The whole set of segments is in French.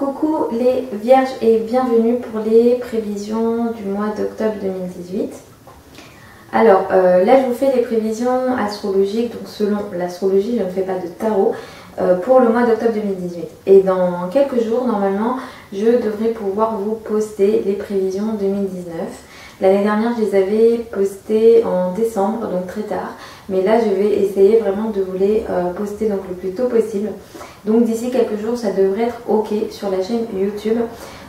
Coucou les vierges et bienvenue pour les prévisions du mois d'octobre 2018. Alors là je vous fais les prévisions astrologiques, donc selon l'astrologie, je ne fais pas de tarot, pour le mois d'octobre 2018. Et dans quelques jours normalement je devrais pouvoir vous poster les prévisions 2019. L'année dernière je les avais postées en décembre, donc très tard. Mais là je vais essayer vraiment de vous les poster donc le plus tôt possible. Donc d'ici quelques jours ça devrait être ok sur la chaîne YouTube.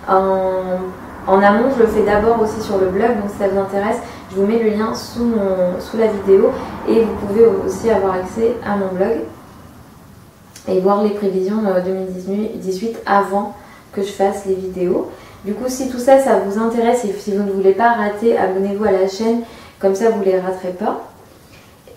En amont je le fais d'abord aussi sur le blog, donc si ça vous intéresse je vous mets le lien sous la vidéo. Et vous pouvez aussi avoir accès à mon blog et voir les prévisions 2018 avant que je fasse les vidéos. Du coup si tout ça vous intéresse et si vous ne voulez pas rater, abonnez-vous à la chaîne, comme ça vous ne les raterez pas.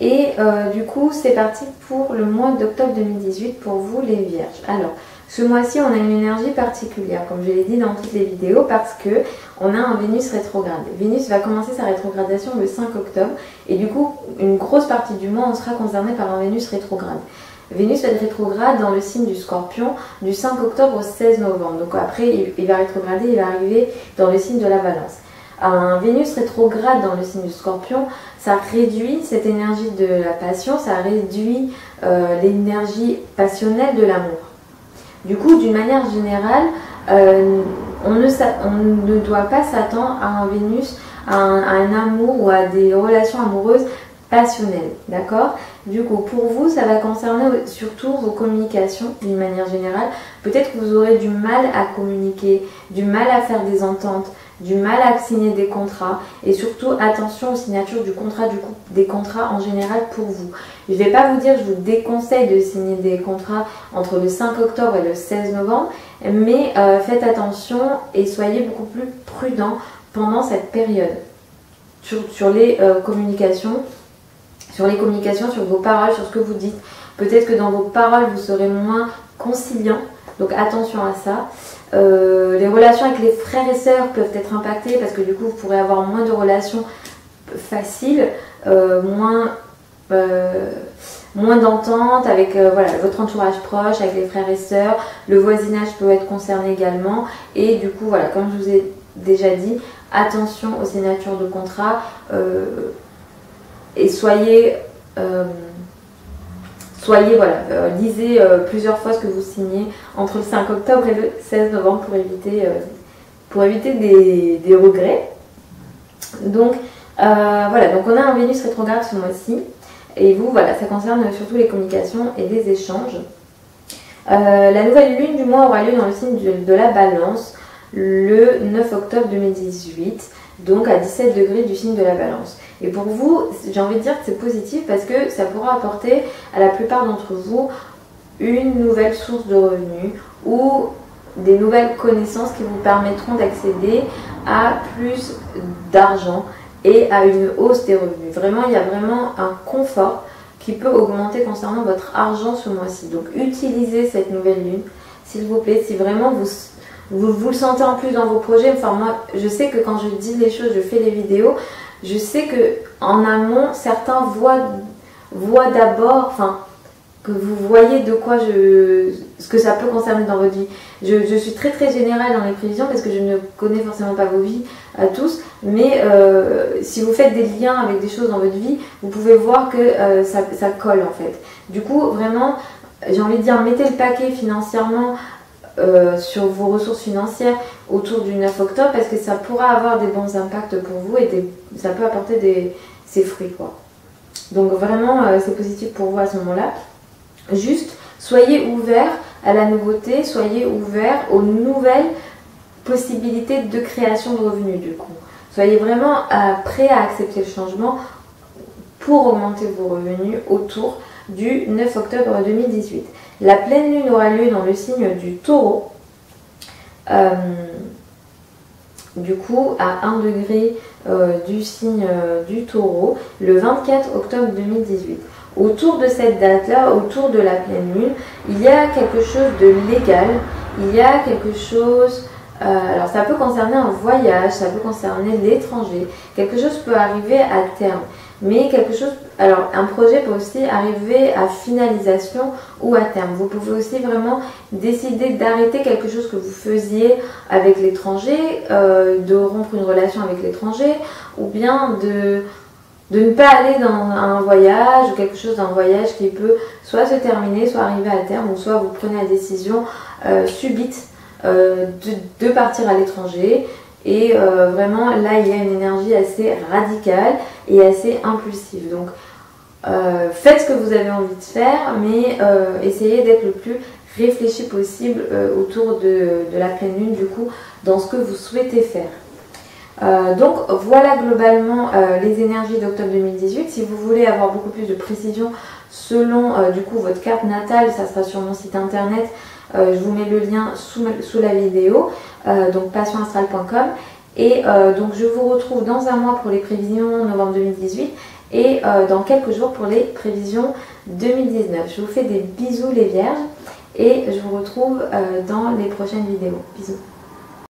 Et du coup c'est parti pour le mois d'octobre 2018 pour vous les vierges. Alors ce mois-ci on a une énergie particulière comme je l'ai dit dans toutes les vidéos parce que on a un Vénus rétrograde. Vénus va commencer sa rétrogradation le 5 octobre et du coup une grosse partie du mois on sera concerné par un Vénus rétrograde. Vénus va être rétrograde dans le signe du Scorpion du 5 octobre au 16 novembre. Donc après il va rétrograder, il va arriver dans le signe de la Balance. Un Vénus rétrograde dans le signe du Scorpion, ça réduit cette énergie de la passion, ça réduit l'énergie passionnelle de l'amour. Du coup, d'une manière générale, on ne doit pas s'attendre à un Vénus, à un amour ou à des relations amoureuses passionnelles, d'accord? Du coup, pour vous, ça va concerner surtout vos communications d'une manière générale. Peut-être que vous aurez du mal à communiquer, du mal à faire des ententes, du mal à signer des contrats et surtout attention aux signatures des contrats en général pour vous. Je ne vais pas vous dire, je vous déconseille de signer des contrats entre le 5 octobre et le 16 novembre, mais faites attention et soyez beaucoup plus prudent pendant cette période sur les communications. Sur vos paroles, sur ce que vous dites. Peut-être que dans vos paroles, vous serez moins conciliant. Donc attention à ça. Les relations avec les frères et sœurs peuvent être impactées parce que du coup, vous pourrez avoir moins de relations faciles, moins d'entente avec voilà, votre entourage proche, avec les frères et sœurs. Le voisinage peut être concerné également. Et du coup, voilà, comme je vous ai déjà dit, attention aux signatures de contrats. Et soyez voilà, lisez plusieurs fois ce que vous signez entre le 5 octobre et le 16 novembre pour éviter des regrets. Donc voilà, donc on a un Vénus rétrograde ce mois-ci. Et vous, voilà, ça concerne surtout les communications et les échanges. La nouvelle lune du mois aura lieu dans le signe de la Balance le 9 octobre 2018. Donc à 17 degrés du signe de la Balance. Et pour vous, j'ai envie de dire que c'est positif parce que ça pourra apporter à la plupart d'entre vous une nouvelle source de revenus ou des nouvelles connaissances qui vous permettront d'accéder à plus d'argent et à une hausse des revenus. Vraiment, il y a vraiment un confort qui peut augmenter concernant votre argent ce mois-ci. Donc utilisez cette nouvelle lune, s'il vous plaît, si vraiment vous le sentez en plus dans vos projets. Enfin moi je sais que quand je dis les choses, je fais les vidéos, je sais que en amont certains voient d'abord, enfin que vous voyez de quoi ce que ça peut concerner dans votre vie. Je suis très générale dans les prévisions parce que je ne connais forcément pas vos vies à tous, mais si vous faites des liens avec des choses dans votre vie, vous pouvez voir que ça colle en fait. Du coup vraiment j'ai envie de dire, mettez le paquet financièrement sur vos ressources financières autour du 9 octobre parce que ça pourra avoir des bons impacts pour vous et ça peut apporter ses fruits quoi. Donc vraiment c'est positif pour vous à ce moment-là. Juste soyez ouverts à la nouveauté, soyez ouverts aux nouvelles possibilités de création de revenus du coup. Soyez vraiment prêts à accepter le changement pour augmenter vos revenus autour du 9 octobre 2018. La pleine lune aura lieu dans le signe du Taureau, du coup à 1 degré du signe du Taureau, le 24 octobre 2018. Autour de cette date-là, autour de la pleine lune, il y a quelque chose de légal, il y a quelque chose... alors ça peut concerner un voyage, ça peut concerner l'étranger, quelque chose peut arriver à terme. mais quelque chose, alors un projet peut aussi arriver à finalisation ou à terme. Vous pouvez aussi vraiment décider d'arrêter quelque chose que vous faisiez avec l'étranger, de rompre une relation avec l'étranger, ou bien de ne pas aller dans un voyage ou quelque chose d'un voyage qui peut soit se terminer, soit arriver à terme, ou soit vous prenez la décision subite de partir à l'étranger. Et vraiment là il y a une énergie assez radicale et assez impulsive. Donc faites ce que vous avez envie de faire, mais essayez d'être le plus réfléchi possible autour de la pleine lune, du coup, dans ce que vous souhaitez faire. Donc voilà globalement les énergies d'octobre 2018. Si vous voulez avoir beaucoup plus de précision selon du coup votre carte natale, ça sera sur mon site internet. Je vous mets le lien sous la vidéo, donc passionastral.com. Et donc je vous retrouve dans un mois pour les prévisions novembre 2018 et dans quelques jours pour les prévisions 2019. Je vous fais des bisous les vierges et je vous retrouve dans les prochaines vidéos. Bisous.